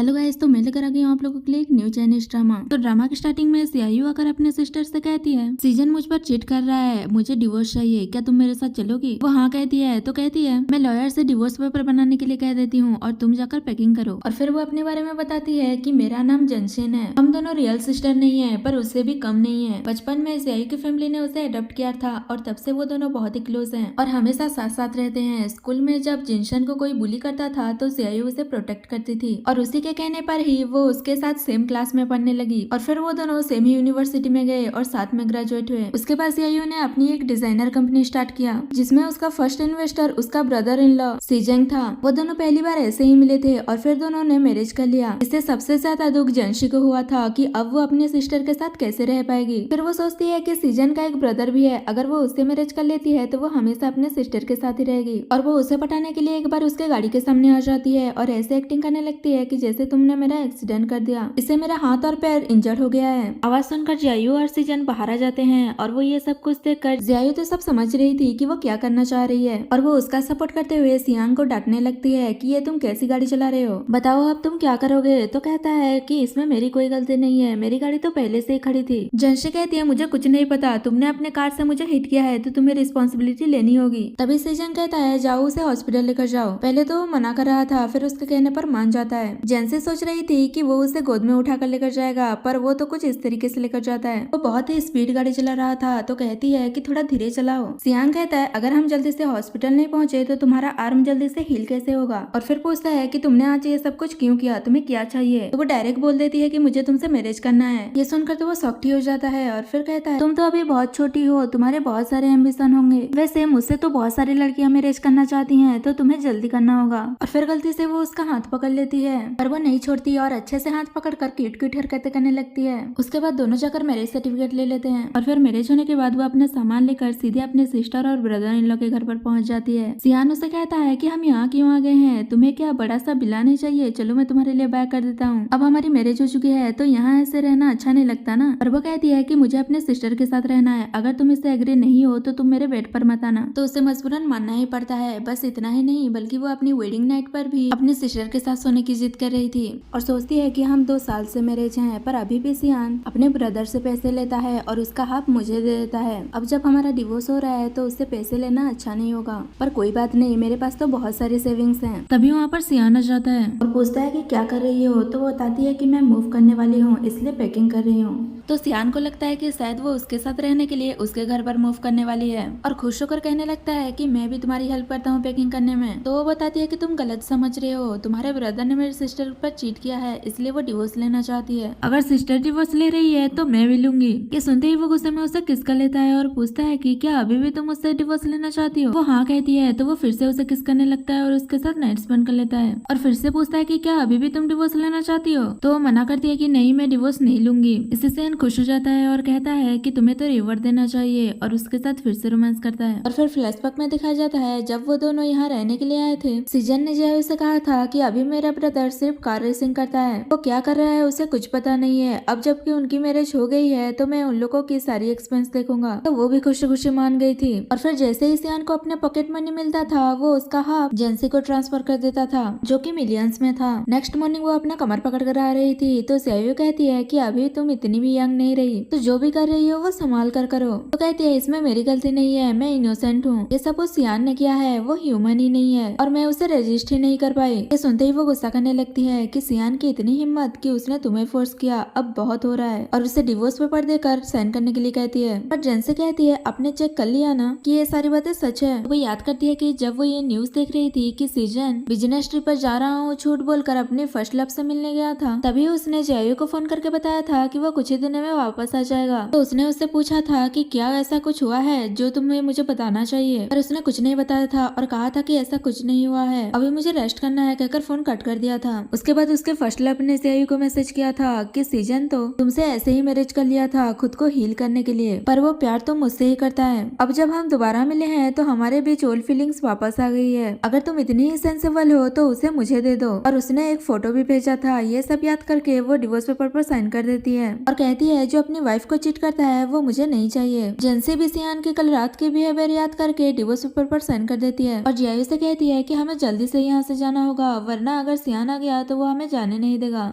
Hello guys, तो मैं लेकर आ गई हूँ आप लोगों के लिए एक न्यू चाइनीज ड्रामा। तो ड्रामा की स्टार्टिंग में सियायू आकर अपने सिस्टर से कहती है, सीजन मुझ पर चीट कर रहा है, मुझे डिवोर्स चाहिए, क्या तुम मेरे साथ चलोगी? वो हाँ कहती है। तो कहती है, मैं लॉयर से डिवोर्स पेपर बनाने के लिए कह देती हूँ और तुम जाकर पैकिंग करो। और फिर वो अपने बारे में बताती है कि मेरा नाम जनशिन है, हम दोनों रियल सिस्टर नहीं है पर उससे भी कम नहीं है। बचपन में सियायू की फैमिली ने उसे अडॉप्ट किया था और तब से वो दोनों बहुत ही क्लोज हैं और हमेशा साथ साथ रहते हैं। स्कूल में जब जिनशन को कोई बुली करता था तो सियायू उसे प्रोटेक्ट करती थी और उसी के कहने पर ही वो उसके साथ सेम क्लास में पढ़ने लगी और फिर वो दोनों सेम ही यूनिवर्सिटी में गए और साथ में ग्रेजुएट हुए। उसके बाद सियायू ने अपनी एक डिजाइनर कंपनी स्टार्ट किया जिसमें उसका फर्स्ट इन्वेस्टर उसका ब्रदर इन लॉ सीजेंग था। वो दोनों पहली बार ऐसे ही मिले थे और फिर दोनों ने मैरिज कर लिया। इससे सबसे ज्यादा दुख जनशी को हुआ था कि अब वो अपनी सिस्टर के साथ कैसे रह पाएगी। फिर वो सोचती है कि सीजन का एक ब्रदर भी है, अगर वो उससे मैरिज कर लेती है तो वो हमेशा अपने सिस्टर के साथ ही रहेगी। और वो उसे पटाने के लिए एक बार उसके गाड़ी के सामने आ जाती है और ऐसे एक्टिंग करने लगती है कि जैसे तुमने मेरा एक्सीडेंट कर दिया, इससे मेरा हाथ और पैर इंजर्ड हो गया है। आवाज सुनकर जियायू और सीजन बाहर आ जाते हैं और वो ये सब कुछ देखकर जियायू तो सब समझ रही थी कि वो क्या करना चाह रही है और वो उसका सपोर्ट करते हुए सियांग को डांटने लगती है कि ये तुम कैसी गाड़ी चला रहे हो, बताओ अब तुम क्या करोगे। तो कहता है कि इसमें मेरी कोई गलती नहीं है, मेरी गाड़ी तो पहले से ही खड़ी थी। जनशी कहती है, मुझे कुछ नहीं पता, तुमने अपने कार से मुझे हिट किया है तो तुम्हें रिस्पॉन्सिबिलिटी लेनी होगी। तभी सीजन कहता है, जाओ उसे हॉस्पिटल लेकर जाओ। पहले तो वो मना कर रहा था, फिर उसके कहने पर मान जाता है। जेंसी सोच रही थी कि वो उसे गोद में उठाकर लेकर जाएगा पर वो तो कुछ इस तरीके से लेकर जाता है। वो बहुत ही स्पीड गाड़ी चला रहा था तो कहती है कि थोड़ा धीरे चलाओ। सियांग कहता है, अगर हम जल्दी से हॉस्पिटल नहीं पहुंचे तो तुम्हारा आर्म जल्दी से हील कैसे होगा। और फिर पूछता है कि तुमने आज ये सब कुछ क्यों किया, तुम्हें क्या चाहिए। तो वो डायरेक्ट बोल देती है कि मुझे तुमसे मैरिज करना है। ये सुनकर तो वो सॉफ्ट ही हो जाता है और फिर कहता है, तुम तो अभी बहुत छोटी हो, तुम्हारे बहुत सारे एम्बिशन होंगे, वैसे मुझसे तो बहुत सारी लड़कियां मैरिज करना चाहती हैं तो तुम्हें जल्दी करना होगा। और फिर गलती से वो उसका हाथ पकड़ लेती है पर वो नहीं छोड़ती और अच्छे से हाथ पकड़ कर क्यूट क्यूट हरकतें करने लगती है। उसके बाद दोनों जाकर मैरिज सर्टिफिकेट ले लेते हैं और फिर मैरिज होने के बाद वो अपना सामान लेकर सीधे अपने सिस्टर और ब्रदर इन लॉ के घर पर पहुंच जाती है। सियान उसे कहता है कि हम यहाँ क्यों आ गए हैं, तुम्हें क्या बड़ा सा बिला नहीं चाहिए, चलो मैं तुम्हारे लिए बैग कर देता हूँ। अब हमारी मैरिज हो चुकी है तो यहाँ ऐसे रहना अच्छा नहीं लगता ना। और वो कहती है कि मुझे अपने सिस्टर के साथ रहना है, अगर तुम इससे एग्री नहीं हो तो तुम मेरे बेड पर मत आना। तो उसे मजबूरन मानना ही पड़ता है। बस इतना ही नहीं बल्कि वो अपनी वेडिंग नाइट पर भी अपने सिस्टर के साथ सोने की जिद कर रही थी और सोचती है कि हम 2 साल से मैरिज हैं पर अभी भी सियान अपने ब्रदर से पैसे लेता है और उसका हाफ मुझे दे देता है। अब जब हमारा डिवोर्स हो रहा है तो उससे पैसे लेना अच्छा नहीं होगा, पर कोई बात नहीं, मेरे पास तो बहुत सारी सेविंग्स हैं। तभी वहाँ पर सियान आ जाता है और पूछता है कि क्या कर रही हो। तो वो बताती है कि मैं मूव करने वाली हूँ इसलिए पैकिंग कर रही हूँ। तो सियान को लगता है कि शायद वो उसके साथ रहने के लिए उसके घर पर मूव करने वाली है और खुश होकर कहने लगता है कि मैं भी तुम्हारी हेल्प करता हूँ पैकिंग करने में। तो वो बताती है कि तुम गलत समझ रहे हो, तुम्हारे ब्रदर ने मेरे सिस्टर पर चीट किया है इसलिए वो डिवोर्स लेना चाहती है, अगर सिस्टर डिवोर्स ले रही है तो मैं भी लूंगी। ये सुनते ही वो गुस्से में उसे किस कर लेता है और पूछता है कि क्या अभी भी तुम उससे डिवोर्स लेना चाहती हो। वो हाँ कहती है तो वो फिर से उसे किस करने लगता है और उसके साथ नाइट स्पेंड कर लेता है और फिर से पूछता है कि क्या अभी भी तुम डिवोर्स लेना चाहती हो। तो वो मना करती है कि नहीं, मैं डिवोर्स नहीं लूंगी। इससे सेन खुश हो जाता है और कहता है कि तुम्हें तो रिवॉर्ड देना चाहिए और उसके साथ फिर से रोमांस करता है। और फिर फ्लैशबैक में दिखाया जाता है जब वो दोनों यहाँ रहने के लिए आए थे। सीजन ने जियायू से कहा था कि अभी मेरा ब्रदर सिर्फ कार रेसिंग करता है, वो क्या कर रहा है उसे कुछ पता नहीं है। अब जबकि उनकी मैरिज हो गई है तो मैं उन लोगों की सारी एक्सपेंस देखूंगा। तो वो भी खुशी खुशी मान गई थी और फिर जैसे ही सियान को अपने पॉकेट मनी मिलता था वो उसका हाफ जेंसी को ट्रांसफर कर देता था जो कि मिलियंस में था। नेक्स्ट मॉर्निंग वो अपना कमर पकड़ कर आ रही थी तो जियायू कहती है कि अभी तुम इतनी भी यंग नहीं रही, तो जो भी कर रही हो वो संभाल कर करो। तो कहती है इसमें मेरी गलती नहीं है, मैं इनोसेंट हूँ, ये सब उस सियान ने किया है, वो ह्यूमन ही नहीं है और मैं उसे रजिस्ट ही नहीं कर पाई। ये सुनते ही वो गुस्सा करने लगती है कि सियान की इतनी हिम्मत कि उसने तुम्हें फोर्स किया, अब बहुत हो रहा है और उसे डिवोर्स पेपर देकर साइन करने के लिए कहती है। पर जेंसी कहती है आपने चेक कर लिया ना कि ये सारी बातें सच है। वो याद करती है कि जब वो ये न्यूज देख रही थी कि सीजन बिजनेस ट्रिप पर जा रहा हूँ झूठ बोलकर अपने फर्स्ट लव से मिलने गया था, तभी उसने जियायू को फोन करके बताया था कि वो कुछ ही दिनों में वापस आ जाएगा। तो उसने उससे पूछा था कि क्या ऐसा कुछ हुआ है जो तुम्हें मुझे बताना चाहिए, पर उसने कुछ नहीं बताया था और कहा था कि ऐसा कुछ नहीं हुआ है, अभी मुझे रेस्ट करना है कहकर फोन कट कर दिया था। उसके बाद उसके फर्स्ट लव ने जियायू को मैसेज किया था कि सीजन तो तुमसे ऐसे ही मैरिज कर लिया था खुद को हील करने के लिए, पर वो प्यार तो मुझसे ही करता है। अब जब हम दोबारा मिले हैं तो हमारे बीच ओल्ड फीलिंग्स वापस आ गई है, अगर तुम इतनी ही सेंसिबल हो तो उसे मुझे दे दो। और उसने एक फोटो भी भेजा था। ये सब याद करके वो डिवोर्स पेपर पर साइन कर देती है और कहती कहती है जो अपनी वाइफ को चीट करता है वो मुझे नहीं चाहिए। जेंसी भी सियान के कल रात के बिहेवियर याद करके डिवोर्स पेपर पर साइन कर देती है और जियायू से कहती है कि हमें जल्दी से यहाँ से जाना होगा, वरना अगर सियान आ गया तो वो हमें जाने नहीं देगा,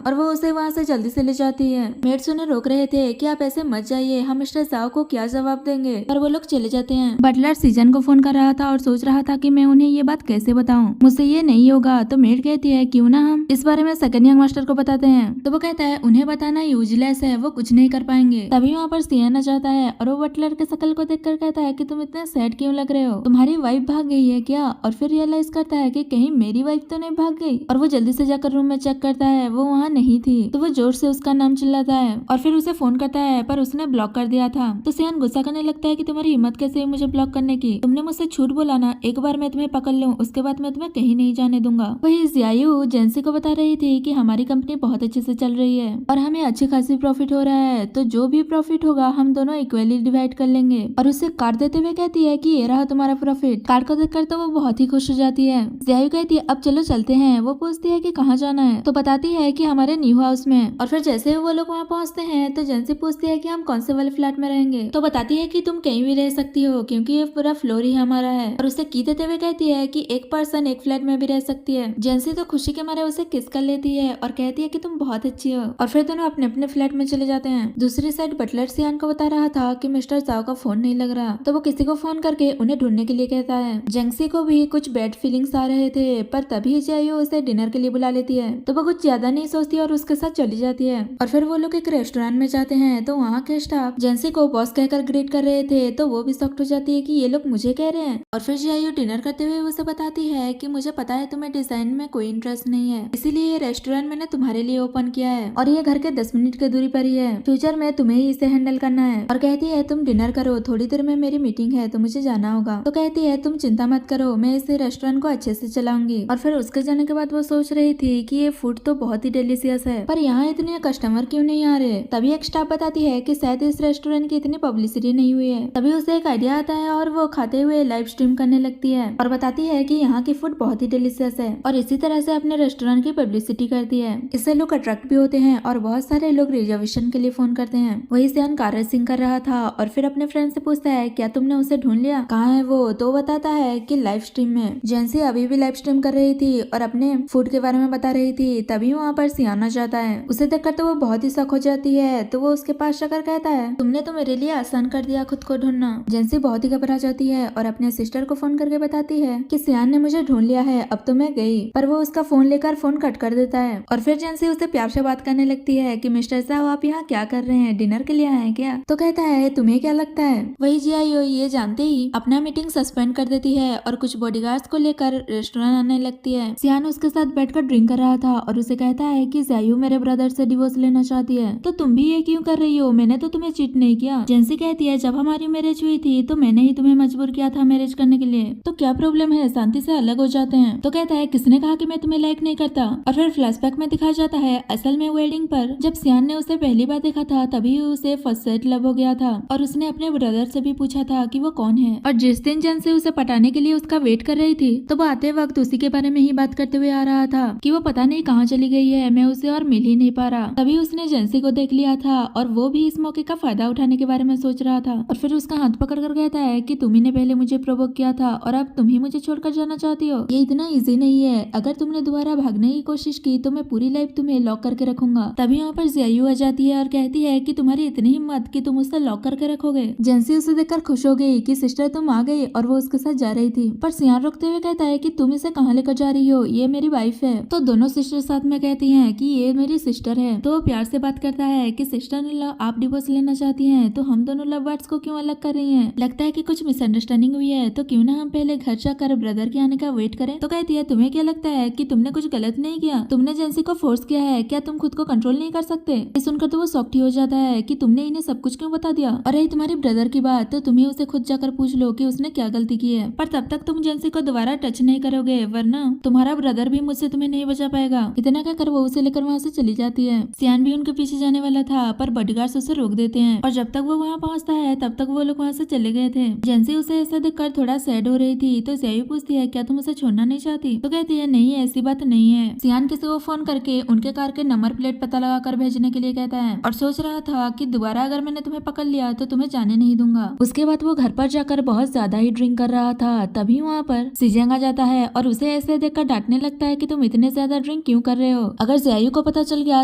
और वो उसे वहाँ से जल्दी से ले जाती है। मेट्स उन्हें रोक रहे थे कि आप ऐसे मत जाइए, हम मिस्टर जाओ को क्या जवाब देंगे, पर वो लोग चले जाते हैं। बटलर सीजन को फोन कर रहा था और सोच रहा था कि मैं उन्हें ये बात कैसे बताऊं, मुझसे ये नहीं होगा। तो मेट कहती है क्यों ना हम इस बारे में सेकंड यंग मास्टर को बताते हैं। तो वो कहता है उन्हें बताना यूजलेस है, वो कुछ नहीं कर पाएंगे। तभी वहाँ पर सियान आ जाता है और वो बटलर के शकल को देखकर कहता है कि तुम इतने सैड क्यों लग रहे हो, तुम्हारी वाइफ भाग गई है क्या? और फिर रियलाइज करता है कि कहीं मेरी वाइफ तो नहीं भाग गई, और वो जल्दी से जाकर रूम में चेक करता है, वो वहाँ नहीं थी। तो वो जोर से उसका नाम चिल्लाता है और फिर उसे फोन करता है, पर उसने ब्लॉक कर दिया था। तो सियान गुस्सा करने लगता है कि तुम्हारी हिम्मत कैसे हुई मुझे ब्लॉक करने की, तुमने मुझसे झूठ बोला ना, एक बार मैं तुम्हें पकड़ लूं उसके बाद मैं तुम्हें कहीं नहीं जाने दूंगा। वही जियायू जेंसी को बता रही थी कि हमारी कंपनी बहुत अच्छे से चल रही है और हमें अच्छी खासी प्रॉफिट हो रहा है, तो जो भी प्रॉफिट होगा हम दोनों इक्वली डिवाइड कर लेंगे। और उसे कार्ड देते हुए कहती है कि ये रहा तुम्हारा प्रॉफिट। कार्ड को देखकर तो वो बहुत ही खुश हो जाती है। जियायू कहती है अब चलो चलते हैं। वो पूछती है कि कहाँ जाना है, तो बताती है कि हमारे न्यू हाउस में। और फिर जैसे वो लोग वहाँ पहुँचते हैं तो जेंसी पूछती है कि हम कौन से वाले फ्लैट में रहेंगे, तो बताती है कि तुम कहीं भी रह सकती हो क्योंकि ये पूरा फ्लोर ही हमारा है। और उसे की देते हुए कहती है कि एक पर्सन एक फ्लैट में भी रह सकती है। जेंसी तो खुशी के मारे उसे किस कर लेती है और कहती है कि तुम बहुत अच्छी हो, और फिर दोनों अपने अपने फ्लैट में चले जाते हैं। दूसरी साइड बटलर सियान को बता रहा था कि मिस्टर जाओ का फोन नहीं लग रहा, तो वो किसी को फोन करके उन्हें ढूंढने के लिए कहता है। जेंसी को भी कुछ बैड फीलिंग्स आ रहे थे, पर तभी जियायू उसे डिनर के लिए बुला लेती है, तो वो कुछ ज्यादा नहीं सोचती और उसके साथ चली जाती है। और फिर वो लोग एक रेस्टोरेंट में जाते हैं, तो वहाँ के स्टाफ जेंसी को बॉस कहकर ग्रीट कर रहे थे, तो वो भी शॉक्ड हो जाती है कि ये लोग मुझे कह रहे हैं। और फिर जियायू डिनर करते हुए उसे बताती है कि मुझे पता है तुम्हें डिजाइन में कोई इंटरेस्ट नहीं है, इसीलिए ये रेस्टोरेंट मैंने तुम्हारे लिए ओपन किया है और ये घर के 10 मिनट की दूरी पर ही है, फ्यूचर में तुम्हें ही इसे हैंडल करना है। और कहती है तुम डिनर करो, थोड़ी देर में मेरी मीटिंग है तो मुझे जाना होगा। तो कहती है तुम चिंता मत करो, मैं इस रेस्टोरेंट को अच्छे से चलाऊंगी। और फिर उसके जाने के बाद वो सोच रही थी कि ये फूड तो बहुत ही डिलीशियस है, पर यहाँ इतने कस्टमर क्यों नहीं आ रहे। तभी एक स्टाफ बताती है कि शायद इस रेस्टोरेंट की इतनी पब्लिसिटी नहीं हुई है। तभी उसे एक आइडिया आता है और वो खाते हुए लाइव स्ट्रीम करने लगती है और बताती है कि यहाँ की फूड बहुत ही डिलीशियस है, और इसी तरह से अपने रेस्टोरेंट की पब्लिसिटी करती है। इससे लोग अट्रैक्ट भी होते हैं और बहुत सारे लोग रिजर्वेशन के लिए फोन करते हैं। वही सियान कार रेसिंग कर रहा था और फिर अपने फ्रेंड से पूछता है क्या तुमने उसे ढूंढ लिया, कहाँ है वो? तो बताता है कि लाइव स्ट्रीम में। जेंसी अभी भी लाइव स्ट्रीम कर रही थी और अपने फूड के बारे में बता रही थी। तभी वहाँ पर सियान आ जाता है, उसे देखकर तो वो बहुत ही शॉक हो जाती है। तो वो उसके पास जाकर कहता है तुमने तो मेरे लिए आसान कर दिया खुद को ढूंढना। जेंसी बहुत ही घबरा जाती है और अपने सिस्टर को फोन करके बताती है कि सियान ने मुझे ढूंढ लिया है, अब तो मैं गई। पर वो उसका फोन लेकर फोन कट कर देता है और फिर जेंसी उसे प्यार से बात करने लगती है कि मिस्टर साहब आप यहाँ क्या कर रहे हैं, डिनर के लिए आए हैं क्या? तो कहता है तुम्हें क्या लगता है? वही जियायू ये जानते ही अपना मीटिंग सस्पेंड कर देती है और कुछ बॉडीगार्ड्स को लेकर रेस्टोरेंट आने लगती है। सियान उसके साथ बैठकर ड्रिंक कर रहा था और उसे कहता है कि जियायू मेरे ब्रदर से डिवोर्स लेना चाहती है, तो तुम भी ये क्यों कर रही हो, मैंने तो तुम्हें चीट नहीं किया। जेंसी कहती है जब हमारी मैरिज हुई थी तो मैंने ही तुम्हें मजबूर किया था मैरिज करने के लिए, तो क्या प्रॉब्लम है, शांति से अलग हो जाते हैं। तो कहता है किसने कहा कि मैं तुम्हें लाइक नहीं करता। और फिर फ्लैशबैक में दिखाया जाता है असल में वेडिंग पर जब सियान ने उसे पहली बार देखा था तभी उसे फर्स्ट साइट लव हो गया था और उसने अपने ब्रदर से भी पूछा था कि वो कौन है। और जिस दिन जेंसी उसे पटाने के लिए उसका वेट कर रही थी तो वो आते वक्त उसी के बारे में ही बात करते हुए आ रहा था कि वो पता नहीं कहाँ चली गई है, मैं उसे और मिल ही नहीं पा रहा। तभी उसने जेंसी को देख लिया था और वो भी इस मौके का फायदा उठाने के बारे में सोच रहा था। और फिर उसका हाथ पकड़ कर कहता है कि तुम ही ने पहले मुझे प्रोवोक किया था और अब तुम ही मुझे छोड़कर जाना चाहती हो, ये इतना इजी नहीं है। अगर तुमने दोबारा भागने की कोशिश की तो मैं पूरी लाइफ तुम्हें लॉक करके रखूंगा। तभी वहाँ पर जियायू आ जाती है और कहती है कि तुम्हारी इतनी हिम्मत कि तुम उसे लॉक करके रखोगे। जेंसी उसे देखकर खुश हो गई कि सिस्टर तुम आ गई और वो उसके साथ जा रही थी, पर सियान रुकते हुए कहता है कि तुम इसे कहाँ लेकर जा रही हो, ये मेरी वाइफ है। तो दोनों सिस्टर साथ में कहती हैं कि ये मेरी सिस्टर है। तो वो प्यार से बात करता है कि सिस्टर ने आप डिवोर्स लेना चाहती हैं तो हम दोनों लव बर्ड्स को क्यों अलग कर रही हैं, लगता है कि कुछ मिसअंडरस्टैंडिंग हुई है, तो क्यों ना हम पहले घर जाकर ब्रदर के आने का वेट करें। तो कहती है तुम्हें क्या लगता है कि तुमने कुछ गलत नहीं किया, तुमने जेंसी को फोर्स किया है, क्या तुम खुद को कंट्रोल नहीं कर सकते? ये सुनकर तो वो शॉक्ड हो जाता है कि तुमने इन्हें सब कुछ क्यों बता दिया। और रही तुम्हारे ब्रदर की बात तो तुम्हें उसे खुद जाकर पूछ लो कि उसने क्या गलती की है, पर तब तक तुम जेंसी को दोबारा टच नहीं करोगे वरना तुम्हारा ब्रदर भी मुझसे तुम्हें नहीं बचा पाएगा। इतना कहकर वो उसे लेकर वहाँ से चली जाती है। सियान भी उनके पीछे जाने वाला था पर बॉडीगार्ड्स उसे रोक देते हैं और जब तक वो वहाँ पहुँचता है तब तक वो लोग वहाँ से चले गए थे। जेंसी उसे ऐसा देखकर थोड़ा सैड हो रही थी तो जियायू पूछती है क्या तुम उसे छोड़ना नहीं चाहती? तो कहती है नहीं ऐसी बात नहीं है। सियान किसी को फोन करके उनके कार के नंबर प्लेट पता लगाकर भेजने के लिए कहता है और सोच रहा था कि दोबारा अगर मैंने तुम्हें पकड़ लिया तो तुम्हें जाने नहीं दूंगा। उसके बाद वो घर पर जाकर बहुत ज्यादा ही ड्रिंक कर रहा था। तभी वहाँ पर सीजेंग आ जाता है और उसे ऐसे देखकर डांटने लगता है कि तुम इतने ज्यादा ड्रिंक क्यों कर रहे हो, अगर ज़ियायू को पता चल गया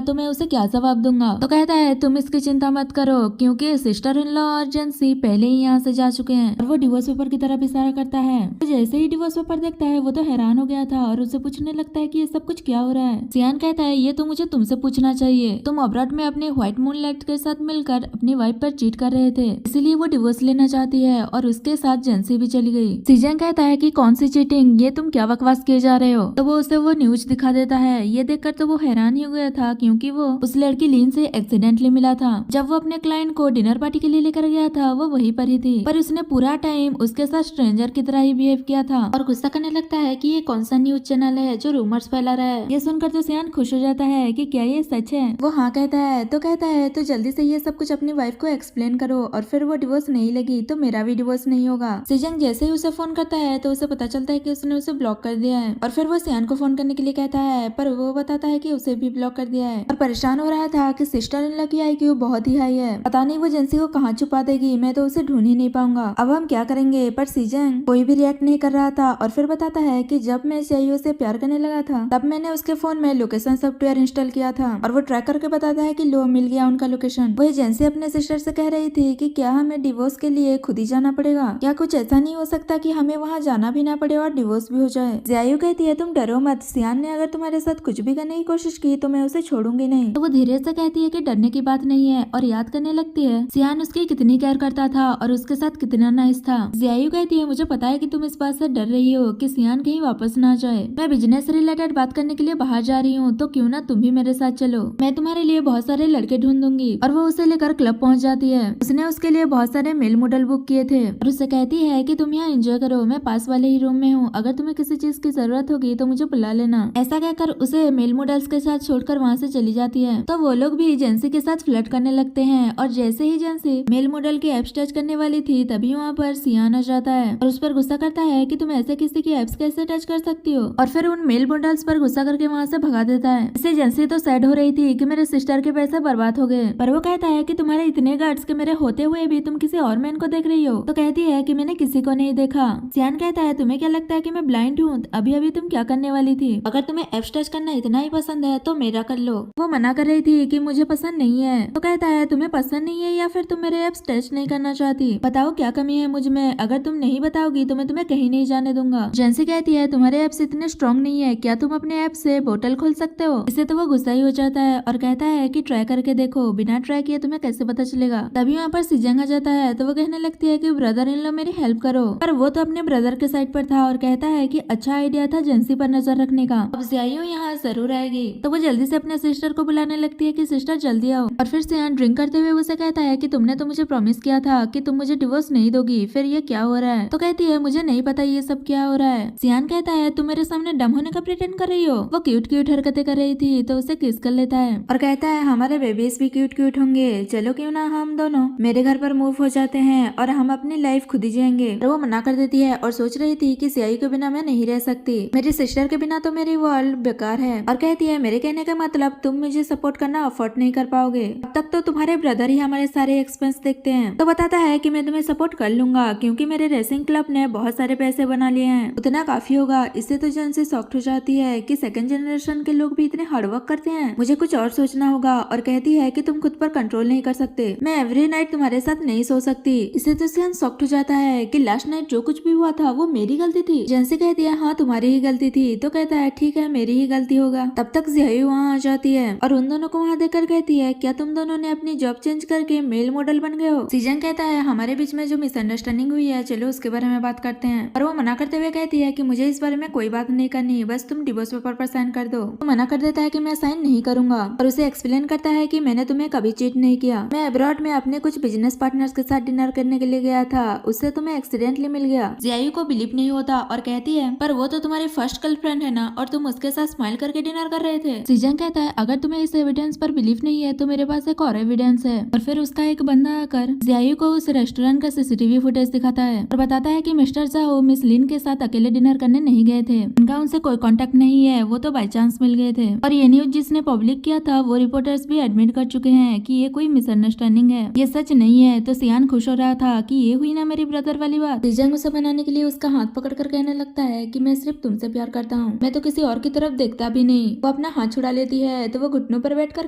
तो मैं उसे क्या जवाब दूंगा। तो कहता है तुम इसकी चिंता मत करो क्योंकि सिस्टर इन लॉ और जेंसी पहले ही यहाँ से जा चुके हैं। और वो डिवोर्स पेपर की तरफ इशारा करता है। तो जैसे ही डिवोर्स पेपर देखता है वो तो हैरान हो गया था और उसे पूछने लगता है कि ये सब कुछ क्या हो रहा है। सियान कहता है ये तो मुझे तुमसे पूछना चाहिए, तुम अब्रॉड में अपने व्हाइट मूनलाइट के साथ मिलकर अपनी वाइफ पर चीट कर रहे थे, इसीलिए वो डिवोर्स लेना चाहती है और उसके साथ जेंसी भी चली गई। सीजन कहता है कि कौन सी चीटिंग, ये तुम क्या बकवास किए जा रहे हो। तो वो उसे वो न्यूज दिखा देता है। ये देखकर तो वो हैरान ही हो गया था क्योंकि वो उस लड़की लीन से एक्सीडेंटली मिला था। जब वो अपने क्लाइंट को डिनर पार्टी के लिए लेकर गया था वो वहीं पर ही थी, पर उसने पूरा टाइम उसके साथ स्ट्रेंजर की तरह ही बिहेव किया था और गुस्सा करने लगता है कि ये कौन सा न्यूज चैनल है जो रूमर्स फैला रहा है। ये सुनकर तो सियान खुश हो जाता है कि क्या ये सच है। वो हाँ कहता है। तो कहता है तो जल्दी से ये सब कुछ अपनी वाइफ को एक्सप्लेन करो और फिर वो डिवोर्स नहीं लगी तो मेरा भी डिवोर्स नहीं होगा। सीजन जैसे ही उसे फोन करता है तो उसे पता चलता है कि उसने उसे ब्लॉक कर दिया है और फिर वो सियान को फोन करने के लिए कहता है, पर वो बताता है कि उसे भी ब्लॉक कर दिया है और परेशान हो रहा था कि सिस्टर इन लॉ की IQ बहुत ही हाई है, पता नहीं वो जेंसी को कहाँ छुपा देगी, मैं तो उसे ढूंढ ही नहीं पाऊंगा, अब हम क्या करेंगे। पर सीजन कोई भी रिएक्ट नहीं कर रहा था और फिर बताता है कि जब मैं ज़ियायू से प्यार करने लगा था तब मैंने उसके फोन में लोकेशन सॉफ्टवेयर इंस्टॉल किया था और वो ट्रैक करके बताता है कि लो मिल गया उनका लोकेशन। वही जेंसी अपने सिस्टर से कह रही थी कि क्या हमें डिवोर्स के लिए खुद ही जाना पड़ेगा, क्या कुछ ऐसा नहीं हो सकता कि हमें वहाँ जाना भी ना पड़े और डिवोर्स भी हो जाए। ज़ियायू कहती है तुम डरो मत, सियान ने अगर तुम्हारे साथ कुछ भी करने की कोशिश की तो मैं उसे छोड़ूंगी नहीं। तो वो धीरे से कहती है कि डरने की बात नहीं है और याद करने लगती है सियान उसकी कितनी केयर करता था और उसके साथ कितना नाइस था। ज़ियायू कहती है मुझे पता है कि तुम इस बात से डर रही हो कि सियान कहीं वापस ना जाए, मैं बिजनेस रिलेटेड बात करने के लिए बाहर जा रही हूँ तो क्यों ना तुम भी मेरे साथ चलो, मैं तुम्हारे लिए बहुत सारे लड़के ढूंढ दूंगी। और वो उसे लेकर क्लब पहुंच जाती है। उसने उसके लिए बहुत सारे मेल मॉडल बुक किए थे और उससे कहती है कि तुम यहाँ एंजॉय करो, मैं पास वाले ही रूम में हूँ, अगर तुम्हें किसी चीज की जरूरत होगी तो मुझे बुला लेना। ऐसा कहकर उसे मेल मॉडल्स के साथ छोड़कर वहाँ से चली जाती है। तो वो लोग भी जेंसी के साथ फ्लर्ट करने लगते हैं और जैसे ही जेंसी मेल मॉडल की एप्स टच करने वाली थी तभी वहाँ पर सियान आ जाता है और उस पर गुस्सा करता है कि तुम ऐसे किसी की एप्स कैसे टच कर सकती हो और फिर उन मेल मॉडल्स पर गुस्सा करके वहाँ से भगा देता है। इससे जेंसी तो सैड हो रही थी कि मेरे सिस्टर के पैसे बर्बाद हो गए, पर वो कहता है कि तुम्हारे इतने गार्ड्स के मेरे होते हुए भी तुम किसी और मैन को देख रही हो। तो कहती है कि मैंने किसी को नहीं देखा। सियान कहता है तुम्हें क्या लगता है कि मैं ब्लाइंड हूँ, अभी अभी तुम क्या करने वाली थी, अगर तुम्हें एप्स टच करना इतना ही पसंद है तो मेरा कर लो। वो मना कर रही थी कि मुझे पसंद नहीं है। तो कहता है तुम्हें पसंद नहीं है या फिर तुम मेरे एप्स टच नहीं करना चाहती, बताओ क्या कमी है मुझ में, अगर तुम नहीं बताओगी तो मैं तुम्हें कहीं नहीं जाने दूंगा। जेंसी कहती है तुम्हारे एप्स इतने स्ट्रॉन्ग नहीं है, क्या तुम अपने ऐप से बोतल खोल सकते हो। इससे तो वो गुस्सा ही हो जाता है और कहता है कि ट्राई करके देखो, बिना ट्राई किए तुम्हें कैसे पता चलेगा। तभी वहाँ पर सीजन आ जाता है तो वो कहने लगती है कि ब्रदर इन लॉ मेरी हेल्प करो, पर वो तो अपने ब्रदर के साइड पर था और कहता है कि अच्छा आइडिया था जेंसी पर नजर रखने का, अब ज़ियायू यहाँ जरूर आएगी। तो वो जल्दी से अपने सिस्टर को बुलाने लगती है कि सिस्टर जल्दी आओ। और फिर सियान ड्रिंक करते हुए उसे कहता है कि तुमने तो मुझे प्रॉमिस किया था कि तुम मुझे डिवोर्स नहीं दोगी, फिर ये क्या हो रहा है। तो कहती है मुझे नहीं पता ये सब क्या हो रहा है। सियान कहता है तुम मेरे सामने डम होने का प्रिटेंड कर रही हो। वो क्यूट क्यूट हरकतें कर रही थी तो उसे किस कर लेता है और कहता है हमारे बेबीज भी क्यूट क्यूट होंगे, चलो क्यों ना हम दोनों मेरे घर पर मूव हो जाते हैं और हम अपनी लाइफ खुद ही जिएंगे। और वो मना कर देती है और सोच रही थी कि सियाई के बिना मैं नहीं रह सकती, मेरी सिस्टर के बिना तो मेरी वर्ल्ड बेकार है। और कहती है मेरे कहने का मतलब तुम मुझे सपोर्ट करना अफोर्ड नहीं कर पाओगे, अब तक तो तुम्हारे ब्रदर ही हमारे सारे एक्सपेंस देखते हैं। तो बताता है कि मैं तुम्हें सपोर्ट कर लूंगा क्योंकि मेरे रेसिंग क्लब ने बहुत सारे पैसे बना लिए हैं, उतना काफी होगा। इससे तो जन से सॉफ्ट हो जाती है कि सेकंड जनरेशन के लोग भी इतने हार्डवर्क करते हैं, मुझे कुछ और सोचना होगा। और कहती है कि तुम खुद पर कंट्रोल नहीं कर सकते, मैं एवरी नाइट तुम्हारे साथ नहीं सो सकती। इससे तो सियान सॉफ्ट हो जाता है कि लास्ट नाइट जो कुछ भी हुआ था वो मेरी गलती थी। जेंसी कहती है हाँ तुम्हारी ही गलती थी। तो कहता है ठीक है मेरी ही गलती होगा। तब तक ज़ियायू वहाँ आ जाती है और उन दोनों को वहाँ देखकर कहती है क्या तुम दोनों ने अपनी जॉब चेंज करके मेल मॉडल बन गए हो। सीजन कहता है हमारे बीच में जो मिसअंडरस्टैंडिंग हुई है चलो उसके बारे में बात करते हैं। और वो मना करते हुए कहती है कि मुझे इस बारे में कोई बात नहीं करनी, बस तुम डिवोर्स पेपर पर साइन कर दो। तो मना कर देता है कि मैं साइन नहीं करूंगा और उसे एक्सप्लेन करता है कि मैंने तुम्हें कभी चीट नहीं किया, मैं अब्रॉड में अपने कुछ बिजनेस पार्टनर्स के साथ डिनर करने के लिए गया था, उससे तुम्हें एक्सीडेंटली मिल गया। ज़ियायू को बिलीव नहीं होता और कहती है पर वो तो तुम्हारी फर्स्ट गर्लफ्रेंड है ना और तुम उसके साथ स्माइल करके डिनर कर रहे थे। सीजन कहता है अगर तुम्हें इस एविडेंस पर बिलीव नहीं है तो मेरे पास एक और एविडेंस है। और फिर उसका एक बंदा आकर ज़ियायू को उस रेस्टोरेंट का सीसीटीवी फुटेज दिखाता है और बताता है कि मिस्टर जाओ मिस लिन के साथ अकेले डिनर करने नहीं गए थे, उनका उनसे कोई कांटेक्ट नहीं है, वो तो बाय चांस मिल गए थे। और ये न्यूज जिसने पब्लिक किया था वो रिपोर्टर्स भी एडमिट कर कर चुके हैं कि ये कोई मिसअंडरस्टैंडिंग है, ये सच नहीं है। तो सियान खुश हो रहा था कि ये हुई ना मेरी ब्रदर वाली बात। सीजन उसे बनाने के लिए उसका हाथ पकड़कर कहने लगता है कि मैं सिर्फ तुमसे प्यार करता हूँ, मैं तो किसी और की तरफ देखता भी नहीं। वो अपना हाथ छुड़ा लेती है तो वो घुटनों पर बैठकर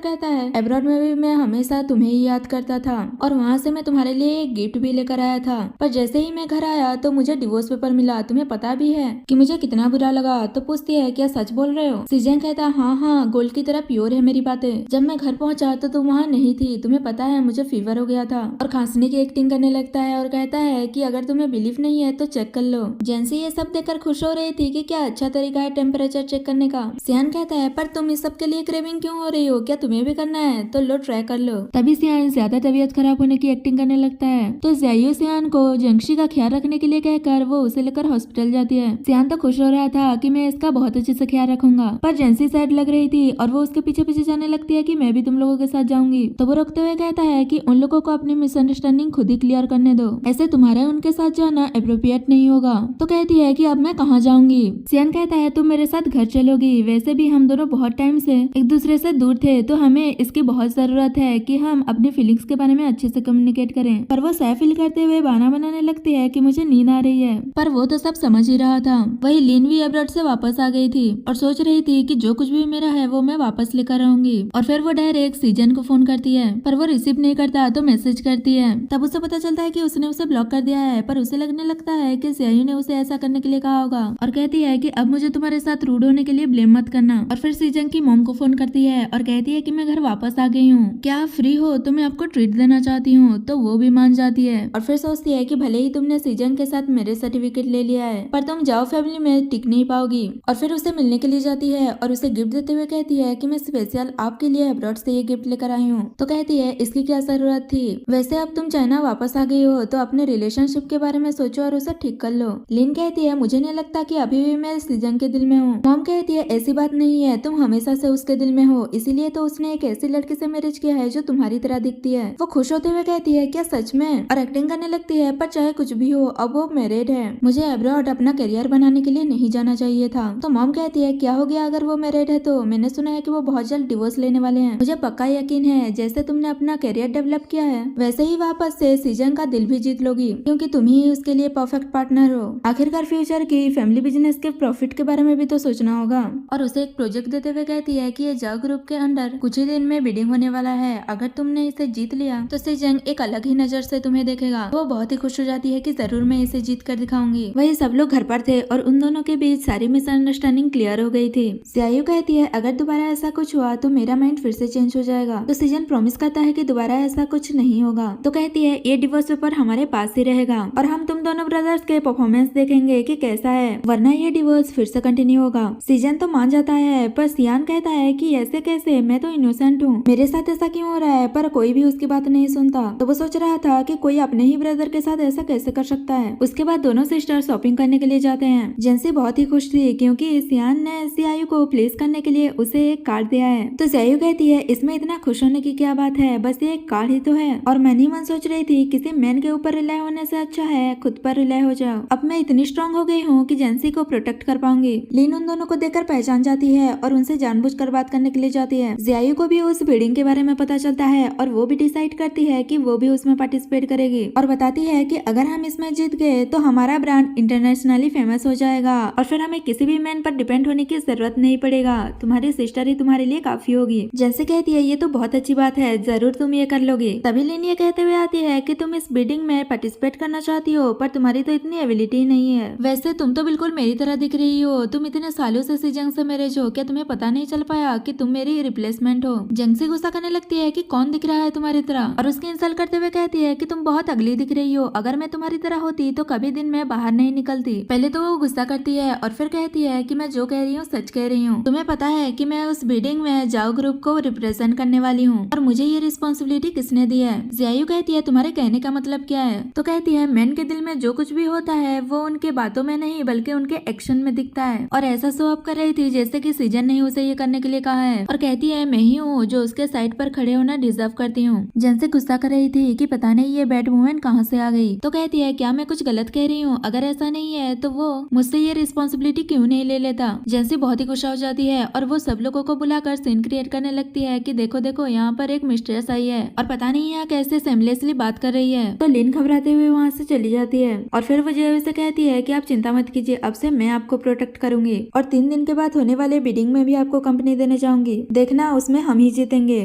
कहता है, अब्रॉड में भी मैं हमेशा तुम्हें ही याद करता था और वहाँ से मैं तुम्हारे लिए एक गिफ्ट भी लेकर आया था, पर जैसे ही मैं घर आया तो मुझे डिवोर्स पेपर मिला। तुम्हें पता भी है कि मुझे कितना बुरा लगा। तो पूछती है, क्या सच बोल रहे हो? सीजन कहता है, हाँ, गोल्ड की तरह प्योर है मेरी बातें। जब मैं घर पहुंचा तो तुम वहाँ नहीं थी। तुम्हें पता है मुझे फीवर हो गया था। और खांसने की एक्टिंग करने लगता है और कहता है कि अगर तुम्हें बिलीव नहीं है तो चेक कर लो। जेंसी ये सब देखकर खुश हो रही थी कि क्या अच्छा तरीका है टेम्परेचर चेक करने का। सियान कहता है, पर तुम इस सब के लिए क्रेविंग क्यों हो रही हो? क्या तुम्हें भी करना है? तो लो ट्राई कर लो। तभी सियान ज्यादा तबीयत खराब होने की एक्टिंग करने लगता है। तो ज़ाइयो सियान को जंगशी का ख्याल रखने के लिए कहकर वो उसे लेकर हॉस्पिटल जाती है। सियान तो खुश हो रहा था कि मैं इसका बहुत अच्छे से ख्याल रखूंगा, पर जेंसी सैड लग रही थी और वो उसके पीछे पीछे जाने लगती है कि मैं भी तुम लोगों के साथ जाऊंगी। तो वो रोकते हुए कहता है कि उन लोगों को अपनी मिसअंडरस्टैंडिंग खुद ही क्लियर करने दो, ऐसे तुम्हारे उनके साथ जाना अप्रोप्रिएट नहीं होगा। तो कहती है कि अब मैं कहाँ जाऊंगी? सियान कहता है, तुम मेरे साथ घर चलोगी। वैसे भी हम दोनों बहुत टाइम से एक दूसरे से दूर थे, तो हमें इसकी बहुत जरूरत है कि हम अपने फीलिंग्स के बारे में अच्छे से कम्युनिकेट करें। पर वो सह फील करते हुए बहाना बनाने लगती है कि मुझे नींद आ रही है, पर वो तो सब समझ ही रहा था। वही लीन भी अब्रॉड से वापस आ गई थी और सोच रही थी कि जो कुछ भी मेरा है वो मैं वापस लेकर आऊंगी। और फिर वो डायरेक्ट सीजन को फोन करती है, पर वो रिसीव नहीं करता तो मैसेज करती है। तब उसे पता चलता है कि उसने उसे ब्लॉक कर दिया है, पर उसे लगने लगता है कि ज़ाइयो ने उसे ऐसा करने के लिए कहा होगा और कहती है कि अब मुझे तुम्हारे साथ रूड होने के लिए ब्लेम मत करना। और फिर सीजन की मॉम को फोन करती है और कहती है कि मैं घर वापस आ गई हूँ, क्या आप फ्री हो? तो मैं आपको ट्रीट देना चाहती हूँ। तो वो भी मान जाती है और फिर सोचती है कि भले ही तुमने सीजन के साथ मेरे सर्टिफिकेट ले लिया है, पर तुम जाओ फैमिली में टिक नहीं पाओगी। और फिर उसे मिलने के लिए जाती है और उसे गिफ्ट देते हुए कहती है कि मैं स्पेशल आपके लिए अब्रॉड से ये गिफ्ट लेकर आई हूँ। तो कहती है, इसकी क्या जरूरत थी? वैसे अब तुम चाइना वापस आ गई हो तो अपने रिलेशनशिप के बारे में सोचो और उसे ठीक कर लो। लिन कहती है, मुझे नहीं लगता कि अभी भी मैं सीजन के दिल में हूँ। मॉम कहती है, ऐसी बात नहीं है, तुम हमेशा से उसके दिल में हो, इसीलिए तो उसने एक ऐसी लड़की से मैरिज किया है जो तुम्हारी तरह दिखती है। वो खुश होते हुए कहती है, क्या सच में? और एक्टिंग करने लगती है, पर चाहे कुछ भी हो अब वो मैरिड है, मुझे अब्रॉड अपना करियर बनाने के लिए नहीं जाना चाहिए था। तो मॉम कहती है, क्या हो गया अगर वो मैरिड है तो? मैंने सुना है कि वो बहुत जल्द डिवोर्स लेने वाले हैं। मुझे पक्का यकीन है जैसे तुमने अपना करियर डेवलप किया है वैसे ही वापस से सीजन का दिल भी जीत लोगी, क्योंकि तुम ही उसके लिए परफेक्ट पार्टनर हो। आखिरकार फ्यूचर की फैमिली बिजनेस के प्रॉफिट के बारे में भी तो सोचना होगा। और उसे एक प्रोजेक्ट देते हुए कहती है कि ये जाओ ग्रुप के अंडर कुछ ही दिन में बिडिंग होने वाला है, अगर तुमने इसे जीत लिया तो सीजन एक अलग ही नजर से तुम्हें देखेगा। वो बहुत ही खुश हो जाती है कि जरूर मैं इसे जीत कर दिखाऊंगी। वही सब लोग घर पर थे और उन दोनों के बीच सारी मिसअंडरस्टैंडिंग क्लियर हो गई थी। ज़ाइयो कहती है, अगर दोबारा ऐसा कुछ हुआ तो मेरा माइंड फिर से चेंज हो जाएगा। तो सीजन प्रॉमिस करता है कि दोबारा ऐसा कुछ नहीं होगा। तो कहती है, ये डिवोर्स पेपर हमारे पास ही रहेगा और हम तुम दोनों ब्रदर्स के परफॉर्मेंस देखेंगे कि कैसा है, वरना ये डिवोर्स फिर से कंटिन्यू होगा। सीजन तो मान जाता है, पर सियान कहता है कि ऐसे कैसे, मैं तो इनोसेंट हूँ, मेरे साथ ऐसा क्यों हो रहा है? पर कोई भी उसकी बात नहीं सुनता। तो वो सोच रहा था कि कोई अपने ही ब्रदर के साथ ऐसा कैसे कर सकता है। उसके बाद दोनों सिस्टर शॉपिंग करने के लिए जाते हैं। जेंसी बहुत ही खुश थी क्योंकि सियान ने ज़ाइयो को प्लेस करने के लिए उसे एक कार्ड दिया है। तो ज़ाइयो कहती है, इसमें इतना खुश होने की क्या बात है, बस ये एक कार्ड ही तो है। और मैं मन सोच रही थी किसी मैन के ऊपर रिलाई होने से अच्छा है खुद पर रिलाई हो जाओ। अब मैं इतनी स्ट्रांग हो गई हूँ कि जेंसी को प्रोटेक्ट कर पाऊंगी। लीन उन दोनों को देखकर पहचान जाती है और उनसे जानबूझकर बात करने के लिए जाती है। ज़ाइयो को भी उस बिल्डिंग के बारे में पता चलता है और वो भी डिसाइड करती है कि वो भी उसमें पार्टिसिपेट करेगी और बताती है कि अगर हम इसमें जीत गए तो हमारा ब्रांड इंटरनेशनली फेमस हो जाएगा और फिर हमें किसी भी मैन पर डिपेंड होने की जरूरत नहीं पड़ेगा, तुम्हारी सिस्टर ही तुम्हारे लिए काफी होगी। जैसे कहती है, ये तो बहुत अच्छी बात है, जरूर तुम ये कर लोगे। तभी लिन ये कहते हुए आती है कि तुम इस बिडिंग में पार्टिसिपेट करना चाहती हो, पर तुम्हारी तो इतनी एबिलिटी नहीं है। वैसे तुम तो बिल्कुल मेरी तरह दिख रही हो, तुम इतने सालों से सीजन से मैरिज हो, क्या तुम्हें पता नहीं चल पाया कि तुम मेरी रिप्लेसमेंट हो? जंगसी गुस्सा करने लगती है कि कौन दिख रहा है तुम्हारी तरह और उसकी इंसल्ट करते हुए कहती है कि तुम बहुत अगली दिख रही हो, अगर मैं तुम्हारी तरह होती तो कभी दिन में बाहर नहीं निकलती। पहले तो वो गुस्सा करती है और फिर कहती है कि मैं जो कह रही हूँ सच कह रही हूँ। तुम्हें पता है कि मैं उस बिडिंग में जाओ ग्रुप को रिप्रेजेंट करने वाली हूँ और मुझे ये रिस्पॉन्सिबिलिटी किसने दी है? ज़ाइयो कहती है, तुम्हारे कहने का मतलब क्या है? तो कहती है, मैन के दिल में जो कुछ भी होता है वो उनके बातों में नहीं बल्कि उनके एक्शन में दिखता है। और ऐसा शो अप कर रही थी जैसे कि सीजन ने उसे ये करने के लिए कहा है और कहती है, मैं ही हूँ जो उसके साइड पर खड़े होना डिजर्व करती हूँ। जिनसे गुस्सा कर रही थी कि पता नहीं ये बैड वुमेन कहाँ से आ गई। तो कहती है, क्या मैं कुछ गलत कह रही हूँ? अगर ऐसा नहीं है तो वो मुझसे ये रिस्पॉन्सिबिलिटी क्यों नहीं ले लेता? जेंसी बहुत ही गुस्सा हो जाती है और वो सब लोगों को बुलाकर सीन क्रिएट करने लगती है कि देखो देखो यहाँ पर एक मिस्ट्रेस आई है और पता नहीं यहाँ कैसे सेमलेसली बात कर रही है। तो लिन घबराते हुए वहाँ से चली जाती है और फिर वो जय से कहती है कि आप चिंता मत कीजिए, अब से मैं आपको प्रोटेक्ट करूंगी और 3 दिन के बाद होने वाले बिडिंग में भी आपको कंपनी देने जाऊंगी, देखना उसमें हम ही जीतेंगे।